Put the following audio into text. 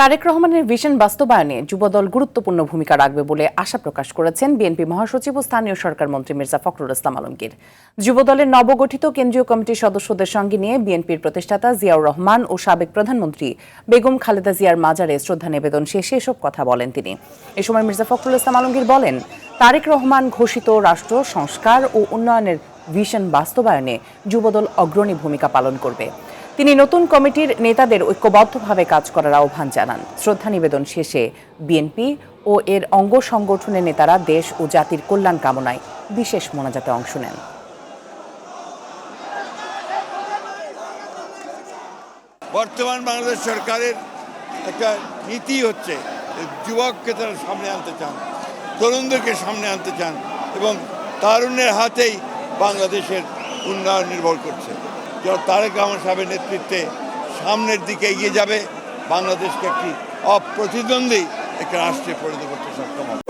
তারেক রহমানের ভিশন বাস্তবায়নে যুবদল গুরুত্বপূর্ণ ভূমিকা রাখবে বলে আশা প্রকাশ করেছেন বিএনপি মহাসচিব ও স্থানীয় সরকার মন্ত্রী মির্জা ফখরুল ইসলাম আলমগীর। যুবদলের নবগঠিত কেন্দ্রীয় কমিটির সদস্যদের সঙ্গে নিয়ে বিএনপির প্রতিষ্ঠাতা জিয়াউর রহমান ও সাবেক প্রধানমন্ত্রী বেগম খালেদা জিয়ার মাজারে শ্রদ্ধা নিবেদন শেষে এসব কথা বলেন তিনি। এ সময় মির্জা ফখরুল ইসলাম আলমগীর বলেন, তারেক রহমান ঘোষিত রাষ্ট্র সংস্কার ও উন্নয়নের ভিশন বাস্তবায়নে যুবদল অগ্রণী ভূমিকা পালন করবে। তিনি নতুন কমিটির নেতাদের ঐক্যবদ্ধভাবে কাজ করার আহ্বান জানান। শ্রদ্ধা নিবেদন শেষে বিএনপি ও এর অঙ্গ সংগঠনের নেতারা দেশ ও জাতির কল্যাণ কামনায় বিশেষ মোনাজাতে অংশ নেন। বর্তমান বাংলাদেশ সরকারের একটা নীতি হচ্ছে যুবককে তারা সামনে আনতে চান, তরুণদেরকে সামনে আনতে চান এবং তারুণ্যের হাতেই বাংলাদেশের উন্নয়ন নির্ভর করছে। তারেক রহমান সাহেবের নেতৃত্বে সামনের দিকে এগিয়ে যাবে, বাংলাদেশকে একটি অপ্রতিদ্বন্দ্বী একটা রাষ্ট্রে পরিণত করতে সক্ষম হবে।